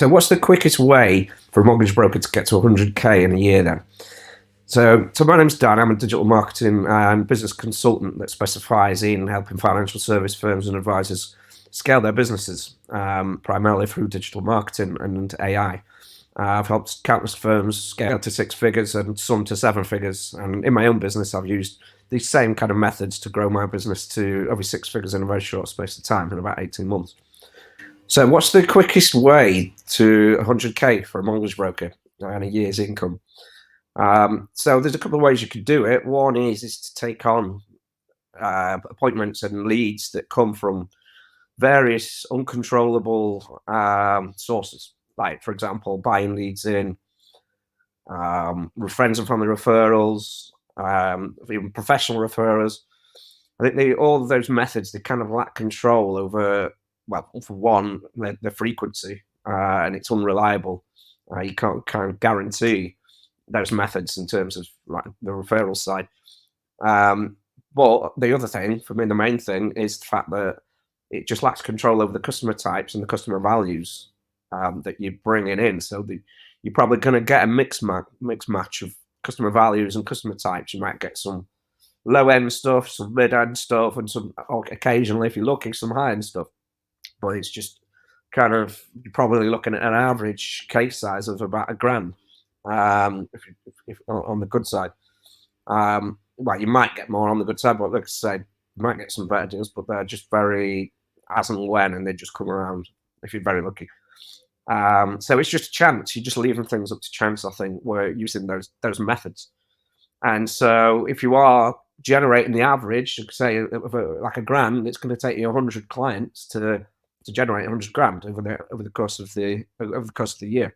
So what's the quickest way for a mortgage broker to get to 100k in a year then? So my name's Dan. I'm a digital marketing and business consultant that specifies in helping financial service firms and advisors scale their businesses, primarily through digital marketing and AI. I've helped countless firms scale to six figures and some to seven figures. And in my own business, I've used these same kind of methods to grow my business to over six figures in a very short space of time, in about 18 months. So what's the quickest way to 100k for a mortgage broker and a year's income? So there's a couple of ways you could do it. One is to take on appointments and leads that come from various uncontrollable sources, like, for example, buying leads in, friends and family referrals, even professional referrals. I think all of those methods, they kind of lack control over, well, for one, the frequency, and it's unreliable. You can't kind of guarantee those methods in terms of like the referral side. But the other thing, for me, the main thing is the fact that it just lacks control over the customer types and the customer values that you're bringing in. So you're probably going to get a mixed match of customer values and customer types. You might get some low end stuff, some mid end stuff, and some occasionally, if you're looking, some high end stuff. But it's just kind of, you're probably looking at an average case size of about £1,000, if on the good side. Well, you might get more on the good side, but like I said, you might get some better deals, but they're just very as and when, and they just come around if you're very lucky. So it's just a chance. You're just leaving things up to chance, I think, we're using those methods. And so if you are generating the average, say like £1,000, it's going to take you 100 clients to generate 100 grand over the course of the year.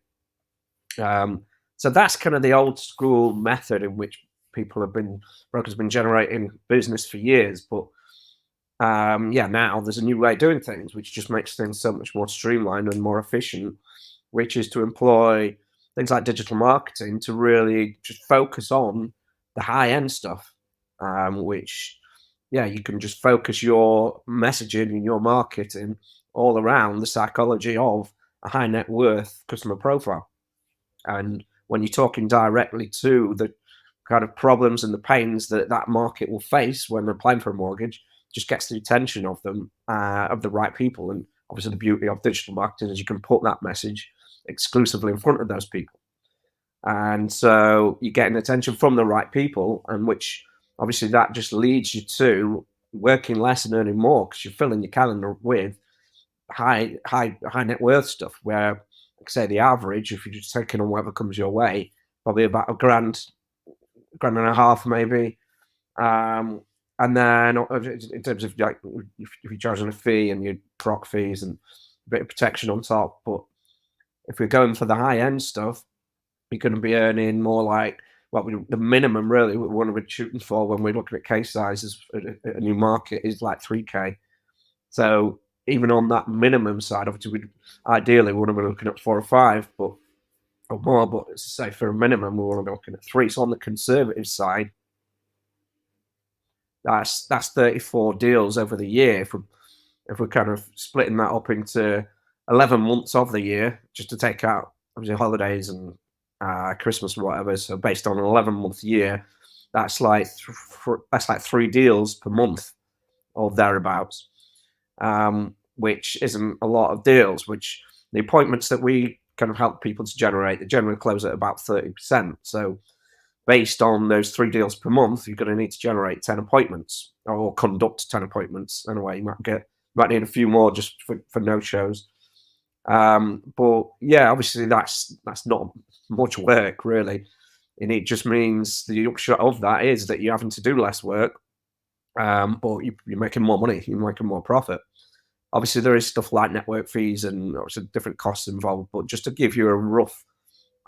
So that's kind of the old school method in which brokers have been generating business for years. But now there's a new way of doing things, which just makes things so much more streamlined and more efficient, which is to employ things like digital marketing to really just focus on the high end stuff, which, you can just focus your messaging and your marketing all around the psychology of a high net worth customer profile. And when you're talking directly to the kind of problems and the pains that market will face when they're applying for a mortgage, just gets the attention of them, of the right people. And obviously the beauty of digital marketing is you can put that message exclusively in front of those people. And so you're getting attention from the right people, and which obviously that just leads you to working less and earning more, because you're filling your calendar with high net worth stuff, where, like I say, the average, if you're just taking on whatever comes your way, probably about £1,000, £1,500 maybe. And then in terms of, like, if you're charging a fee and your proc fees and a bit of protection on top. But if we're going for the high end stuff, you're going to be earning more like, well, the minimum really we want to be shooting for when we're looking at case sizes at a new market is like 3k. So even on that minimum side, obviously ideally we want to be looking at 4 or 5, or more. But as I say, for a minimum, we want to be looking at 3. So on the conservative side, that's 34 deals over the year. If we're kind of splitting that up into 11 months of the year, just to take out obviously holidays and Christmas or whatever. So based on an 11-month year, that's like 3 deals per month or thereabouts, which isn't a lot of deals. Which the appointments that we kind of help people to generate, they generally close at about 30%. So based on those 3 deals per month, you're going to need to generate 10 appointments or conduct 10 appointments. Anyway, you might need a few more just for no shows. But yeah, obviously that's not much work really, and it just means the upshot of that is that you're having to do less work, but you're making more money, you're making more profit. Obviously there is stuff like network fees and obviously different costs involved, but just to give you a rough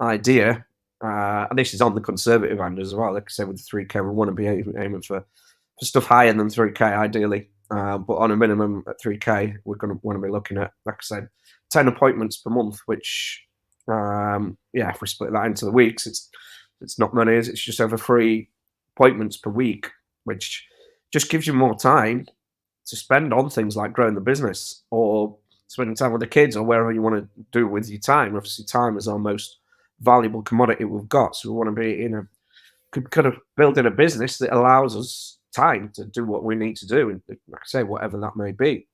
idea, and this is on the conservative end as well. Like I said, with the 3k, we want to be aiming for stuff higher than 3k ideally, but on a minimum at 3k, we're going to want to be looking at, like I said, 10 appointments per month, which if we split that into the weeks, it's not many, it's just over 3 appointments per week, which just gives you more time to spend on things like growing the business or spending time with the kids or wherever you want to do with your time. Obviously, time is our most valuable commodity we've got. So we want to be in a kind of building a business that allows us time to do what we need to do, and like I say, whatever that may be.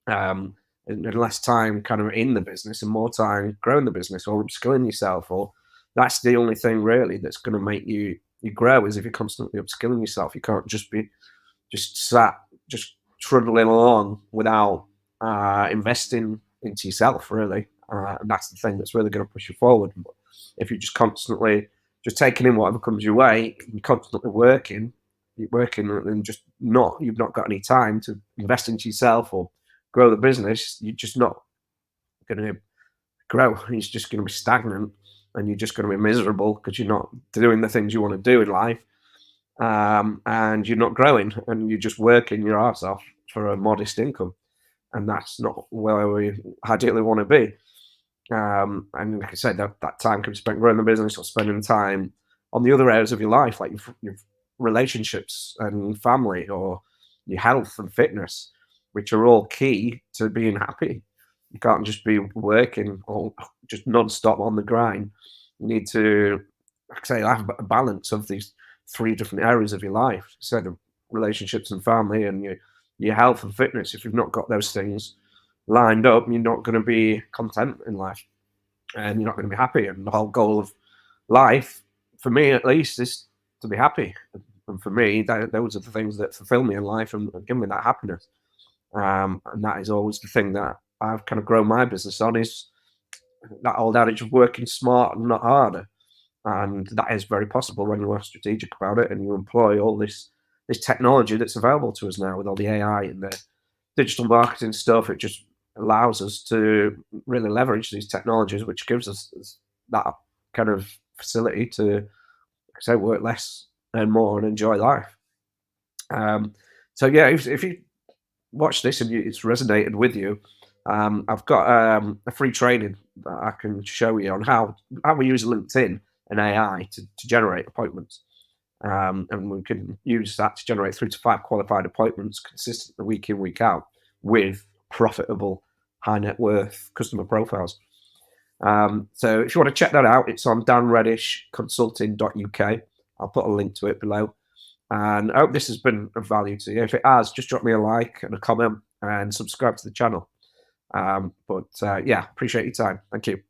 Um, and less time kind of in the business and more time growing the business or upskilling yourself. Or that's the only thing really that's going to make you grow is if you're constantly upskilling yourself. You can't just be just sat just trundling along without investing into yourself really. And that's the thing that's really going to push you forward. But if you're just constantly just taking in whatever comes your way, you're constantly working, you're working and just not, you've not got any time to invest into yourself or grow the business, you're just not going to grow. It's just going to be stagnant and you're just going to be miserable because you're not doing the things you want to do in life. And you're not growing and you're just working your ass off for a modest income. And that's not where we ideally want to be. And like I said, that time can be spent growing the business or spending time on the other areas of your life, like your relationships and family or your health and fitness, which are all key to being happy. You can't just be working or just non-stop on the grind. You need to, like I say, have a balance of these three different areas of your life. So the relationships and family and your health and fitness. If you've not got those things lined up, you're not going to be content in life and you're not going to be happy. And the whole goal of life, for me at least, is to be happy. And for me, those are the things that fulfill me in life and give me that happiness. And that is always the thing that I've kind of grown my business on is that old adage of working smart and not harder. And that is very possible when you are strategic about it and you employ all this technology that's available to us now with all the AI and the digital marketing stuff. It just allows us to really leverage these technologies, which gives us that kind of facility to, like I say, work less and more and enjoy life. So yeah, if you watch this and it's resonated with you, I've got a free training that I can show you on how we use LinkedIn and AI to generate appointments. And we can use that to generate 3 to 5 qualified appointments consistently week in, week out with profitable high net worth customer profiles. So if you want to check that out, it's on danreddishconsulting.uk. I'll put a link to it below. And I hope this has been of value to you. If it has, just drop me a like and a comment and subscribe to the channel. But yeah, appreciate your time. Thank you.